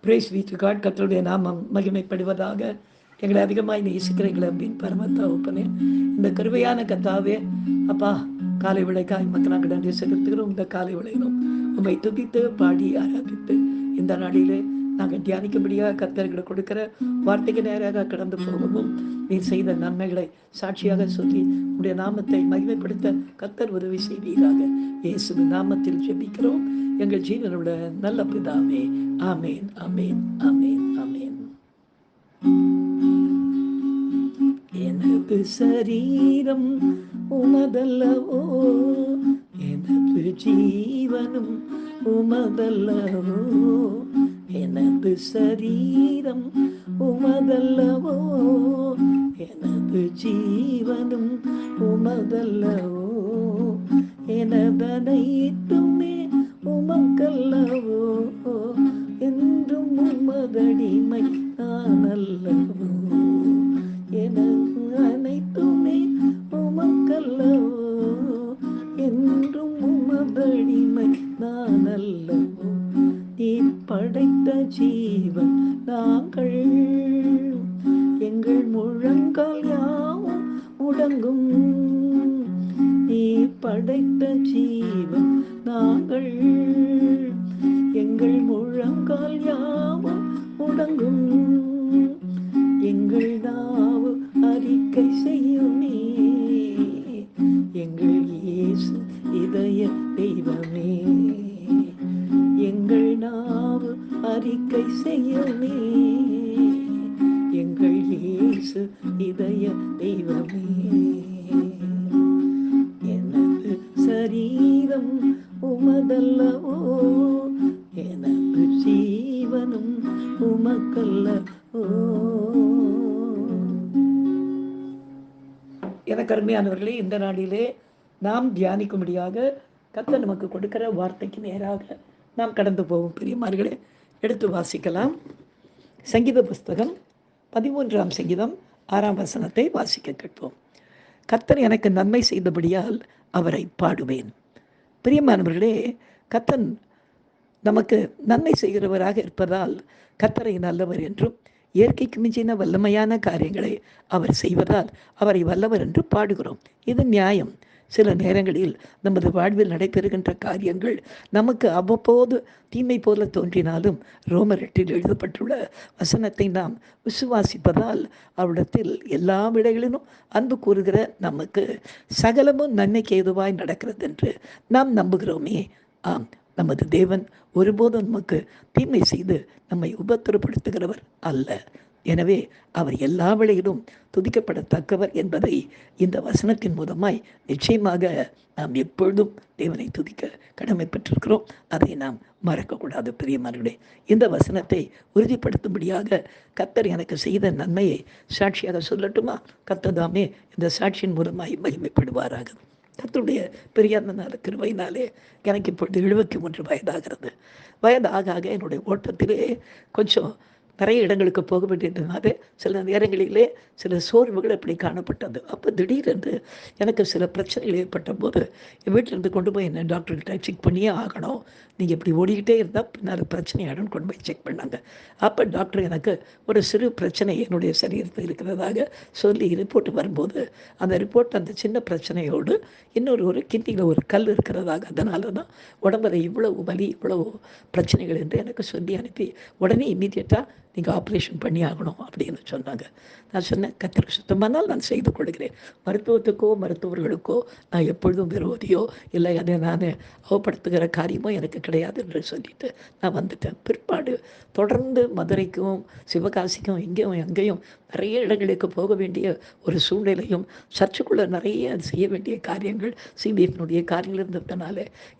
Brace we to God. கர்த்தருடைய நாமம் மகிமைப்படுவதாக. எங்களை அதிகமாய் நேசிக்கிற எங்களை அப்படின்னு பரமத்தாவுப்பனே, இந்த கருவையான கத்தாவே அப்பா, காலை விளைக்காய் மக்களாக நன்றி செலுத்துகிறோம். இந்த காலை விளையிலும் உண்மை துதித்து பாடி ஆராதித்து இந்த நாளிலே நாங்கள் தியானிக்கும்படியாக கர்த்தர்களை கொடுக்கிற வார்த்தைக்கு நேராக கடந்து போகவும், நீர் செய்த நன்மைகளை சாட்சியாக சொல்லி உடைய நாமத்தை மகிமைப்படுத்த கர்த்தர் உதவி செய்வீராக. இயேசுவின் நாமத்தில் ஜெபிக்கிறோம் எங்கள் ஜீவனோட நல்ல பிதாவே. ஆமேன், ஆமேன், ஆமேன், ஆமேன். எனது சரீரம் உமதல்லவோ, எனது ஜீவனும் உமதல்லவோ, எனது சரீரம் உமதல்லவோ, எனது ஜீவனும் உமதல்லவோ, எனதனைத்துமே உமக்கல்லவோ, என்றும் உமதடிமை நான் அல்லவோ, எனக்கு அனைத்துமே உமக்கல்லவோ, என்றும் உமதடிமை நான் அல்லவோ, நீ படைத்த ஜீவன் நாங்கள், எங்கள் முழங்கால் யாவும் முடங்கும், நீ படைத்த ஜீவன் நாங்கள், எங்கள் முழங்கால் யாவும் முடங்கும், எங்கள் நாவு அறிக்கை செய்யுமே, எங்கள் இயேசு இதய தெய்வமே, எங்கள் நாவு அறிக்கை செய்யுமே, எங்கள் இயேசு இதய தெய்வமே. எனது சரீரம் உமதல்லவோ, எனது ஜீவனும் உமக்கல்லவோ. எனக்கு அருமையானவர்களே, இந்த நாளிலே நாம் தியானிக்கும்படியாக கர்த்தர் நமக்கு கொடுக்கிற வார்த்தைக்கு நேராக நாம் கடந்து போவோம். பிரியமார்களே, எடுத்து வாசிக்கலாம். சங்கீத புஸ்தகம் 13ஆம் சங்கீதம் 6ஆம் வசனத்தை வாசிக்க கேட்போம். கர்த்தர் எனக்கு நன்மை செய்தபடியால் அவரை பாடுவேன். பிரியமானவர்களே, கர்த்தர் நமக்கு நன்மை செய்கிறவராக இருப்பதால் கர்த்தரை நல்லவர் என்றும், இயற்கைக்கு மிஞ்சின வல்லமையான காரியங்களை அவர் செய்வதால் அவரை வல்லவர் என்று பாடுகிறோம். இது நியாயம். சில நேரங்களில் நமது வாழ்வில் நடைபெறுகின்ற காரியங்கள் நமக்கு அவ்வப்போது தீமை போல தோன்றினாலும் ரோமர் 8 எழுதப்பட்டுள்ள வசனத்தை நாம் விசுவாசிப்பதால் அவரிடத்தில் எல்லா விடைகளிலும் அன்பு கூறுகிற நமக்கு சகலமும் நன்மைக்கு ஏதுவாய் நடக்கிறது என்று நாம் நம்புகிறோமே. ஆம், நமது தேவன் ஒருபோதும் நமக்கு தீமை செய்து நம்மை உபத்திரப்படுத்துகிறவர் அல்ல. எனவே அவர் எல்லா வேளையிலும் துதிக்கப்படத்தக்கவர் என்பதை இந்த வசனத்தின் மூலமாய் நிச்சயமாக நாம் எப்பொழுதும் தேவனை துதிக்க கடமைப்பட்டிருக்கிறோம். அதை நாம் மறக்கக்கூடாது. பிரியமானவர்களே, இந்த வசனத்தை உறுதிப்படுத்தும்படியாக கர்த்தர் எனக்கு செய்த நன்மையை சாட்சியாக சொல்லட்டுமா? கர்த்தர் தாமே இந்த சாட்சியின் மூலமாய் மகிமைப்படுவாராக. கர்த்தருடைய பெரியார்னால கிருபையினாலே எனக்கு இப்பொழுது 73 வயதாகிறது. வயதாக என்னுடைய ஓட்டத்திலே கொஞ்சம் நிறைய இடங்களுக்கு போக வேண்டியதுனால சில நேரங்களிலே சில சோர்வுகள் அப்படி காணப்பட்டது. அப்போ திடீரென்று எனக்கு சில பிரச்சனைகள் ஏற்பட்ட போது என் வீட்டிலேருந்து கொண்டு போய் என்ன டாக்டர்கிட்ட செக் பண்ணியே ஆகணும், நீங்கள் இப்படி ஓடிக்கிட்டே இருந்தால் பின்னால் பிரச்சனை ஆகிடும் கொண்டு போய் செக் பண்ணாங்க. அப்போ டாக்டர் எனக்கு ஒரு சிறு பிரச்சனை என்னுடைய சரீரத்தில் இருக்கிறதாக சொல்லி ரிப்போர்ட் வரும்போது அந்த ரிப்போர்ட் அந்த சின்ன பிரச்சனையோடு ஒரு கிட்னியில் ஒரு கல் இருக்கிறதாக, அதனால தான் உடம்புல இவ்வளவு வலி இவ்வளவு பிரச்சனைகள் என்று எனக்கு சொல்லி அனுப்பி உடனே இம்மீடியட்டாக நீங்கள் ஆப்ரேஷன் பண்ணி ஆகணும் அப்படின்னு சொன்னாங்க. நான் சொன்னேன், கர்த்தருக்கு சுத்தமானால் நான் செய்து கொள்கிறேன். மருத்துவத்துக்கோ மருத்துவர்களுக்கோ நான் எப்பொழுதும் விரோதியோ இல்லை, அதை நான் அவப்படுத்துகிற காரியமோ எனக்கு கிடையாது என்று சொல்லிட்டு நான் வந்துட்டேன். பிற்பாடு தொடர்ந்து மதுரைக்கும் சிவகாசிக்கும் இங்கேயும் எங்கேயும் நிறைய இடங்களுக்கு போக வேண்டிய ஒரு சூழ்நிலையும் சர்ச்சுக்குள்ளே நிறைய செய்ய வேண்டிய காரியங்கள் சிபிஎஃப்னுடைய காரியங்கள் இருந்ததுனால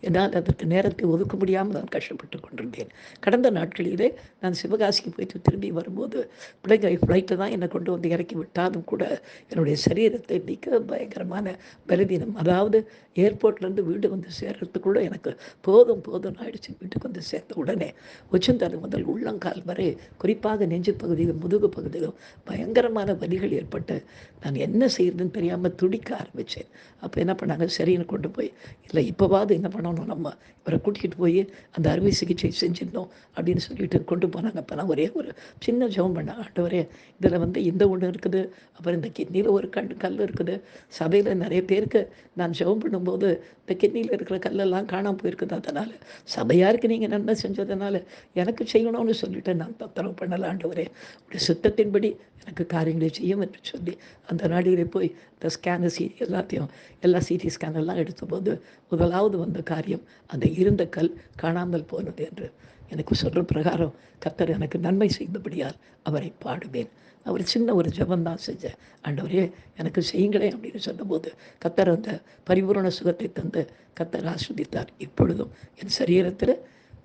என்னால் அதற்கு நேரத்தை ஒதுக்க முடியாமல் நான் கஷ்டப்பட்டு கொண்டிருந்தேன். கடந்த நாட்களிலே நான் சிவகாசிக்கு போயிட்டு திரும்பி வரும்போது பிள்ளைங்க ஃப்ளைட்டில் தான் என்னை கொண்டு வந்து இறக்கி விட்டாலும் கூட என்னுடைய சரீரத்தை மிக பயங்கரமான பலவீனம். அதாவது ஏர்போர்ட்லேருந்து வீடு வந்து சேர்றதுக்குள்ளே எனக்கு போதும் போதும்னு ஆயிடுச்சு. வீட்டுக்கு வந்து சேர்ந்த உடனே உச்சந்தலை முதல் உள்ளங்கால் வரை, குறிப்பாக நெஞ்சு பகுதிகள், முதுகு பகுதிகள் பயங்கரமான வலிகள் ஏற்பட்டு நான் என்ன செய்யறதுன்னு தெரியாமல் துடிக்க ஆரம்பித்தேன். அப்போ என்ன பண்ணாங்க, சரின்னு கொண்டு போய், இல்லை இப்போவாவது என்ன பண்ணணும், நம்ம இவரை கூட்டிகிட்டு போய் அந்த அறுவை சிகிச்சை செஞ்சிடணும் அப்படின்னு சொல்லிட்டு கொண்டு போனாங்க. அப்போ நான் ஒரே ஒரு சின்ன ஜெபம் பண்ணேன். ஆண்டவரே, இதில் வந்து இந்த ஒன்று இருக்குது, அப்புறம் இந்த கிட்னியில் ஒரு கல் இருக்குது. சபையில் நிறைய பேருக்கு நான் ஜெபம் பண்ணும்போது இந்த கிட்னியில் இருக்கிற கல்லெல்லாம் காணாமல் போயிருக்குது. அதனால் சபையாருக்கு நீங்கள் நன்மை செஞ்சதுனால எனக்கு செய்யணும்னு சொல்லிட்டு நான் தொந்தரவு பண்ணலை. ஆண்டவரே, உடைய சுத்தத்தின்படி எனக்கு காரியங்களை செய்யும் என்று சொல்லி அந்த நாடிலே போய் இந்த ஸ்கேனு எல்லாத்தையும் எல்லா சிடி ஸ்கேனெல்லாம் எடுத்தபோது முதலாவது வந்த காரியம் அந்த இருந்த கல் காணாமல் போனது என்று எனக்கு சொல்கிற பிரகாரம் கர்த்தர் எனக்கு நன்மை செய்தபடியால் அவரை பாடுவேன். அவர் சின்ன ஒரு ஜெபம் தான் செஞ்சேன். ஆண்டவரே, எனக்கு செய்யுங்களேன் அப்படின்னு சொன்னபோது கர்த்தர் அந்த பரிபூரண சுகத்தை தந்து கர்த்தர் ஆஸ்வதித்தார். இப்பொழுதும் என் சரீரத்தில்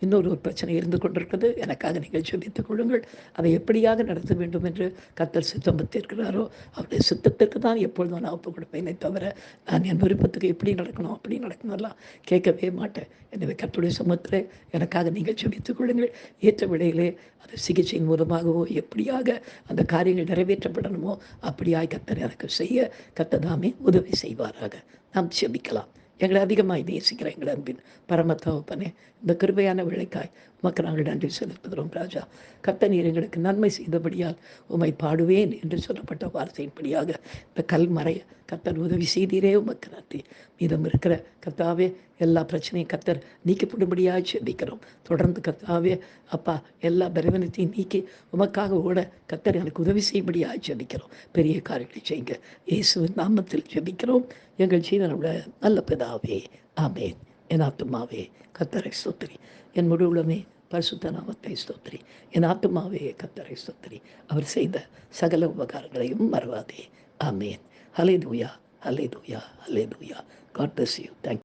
இன்னொரு பிரச்சனை இருந்து கொண்டிருக்கிறது. எனக்காக நீங்கள் ஜெபித்துக் கொள்ளுங்கள். அதை எப்படியாக நடத்த வேண்டும் என்று கர்த்தர் சித்தம் வைத்திருக்கிறாரோ அவருடைய சித்தத்திற்கு தான் எப்பொழுதும் நான் ஒப்புக் கொடுப்பேனே தவிர, நான் என் விருப்பத்துக்கு எப்படி நடக்கணும் அப்படி நடக்கணும்லாம் கேட்கவே மாட்டேன். எனவே கர்த்தருடைய சமூகத்தில் எனக்காக நீங்கள் ஜெபித்துக் கொள்ளுங்கள். ஏற்ற விடையிலே அது சிகிச்சையின் மூலமாகவோ எப்படியாக அந்த காரியங்கள் நிறைவேற்றப்படணுமோ அப்படியாய் கர்த்தர் எனக்கு செய்ய கர்த்தர் உதவி செய்வாராக. நாம் ஜெபிக்கலாம். எங்களை அதிகமாக நேசிக்கிற எங்கள் அன்பின் பரம தகப்பனே, இந்த கிருபையான விளைக்காய் உமக்கு நாங்கள் நன்றி செலுத்துகிறோம் ராஜா. கர்த்தர் நீர் எங்களுக்கு நன்மை செய்தபடியால் உம்மை பாடுவேன் என்று சொல்லப்பட்ட வார்த்தையின்படியாக இந்த கல்மறைய கர்த்தர் உதவி செய்தீரே, உமக்கு நன்றி. மீதம் இருக்கிற கர்த்தாவே எல்லா பிரச்சனையும் கர்த்தர் நீக்கப்படும்படியாக ஜெபிக்கிறோம். தொடர்ந்து கர்த்தாவே அப்பா எல்லா பலவீனத்தையும் நீக்கி உமக்காக ஓட கர்த்தர் எனக்கு உதவி செய்யும்படியாக ஜெபிக்கிறோம். பெரிய காரியங்களை செய்யுங்க. இயேசுவின் நாமத்தில் ஜெபிக்கிறோம் எங்கள் ஜீவனுள்ள நல்ல பிதாவே, ஆமேன். என் ஆத்துமாவே கர்த்தரை ஸ்தோத்திரி, என் முழு உள்ளமே பரிசுத்த நாமத்தை ஸ்தோத்திரி. என் ஆத்துமாவே கர்த்தரை ஸ்தோத்திரி, அவர் செய்த சகல உபகாரங்களையும் மறவாதே. ஆமேன். ஹல்லேலூயா, ஹல்லேலூயா, ஹல்லேலூயா. God bless you. தேங்க்யூ.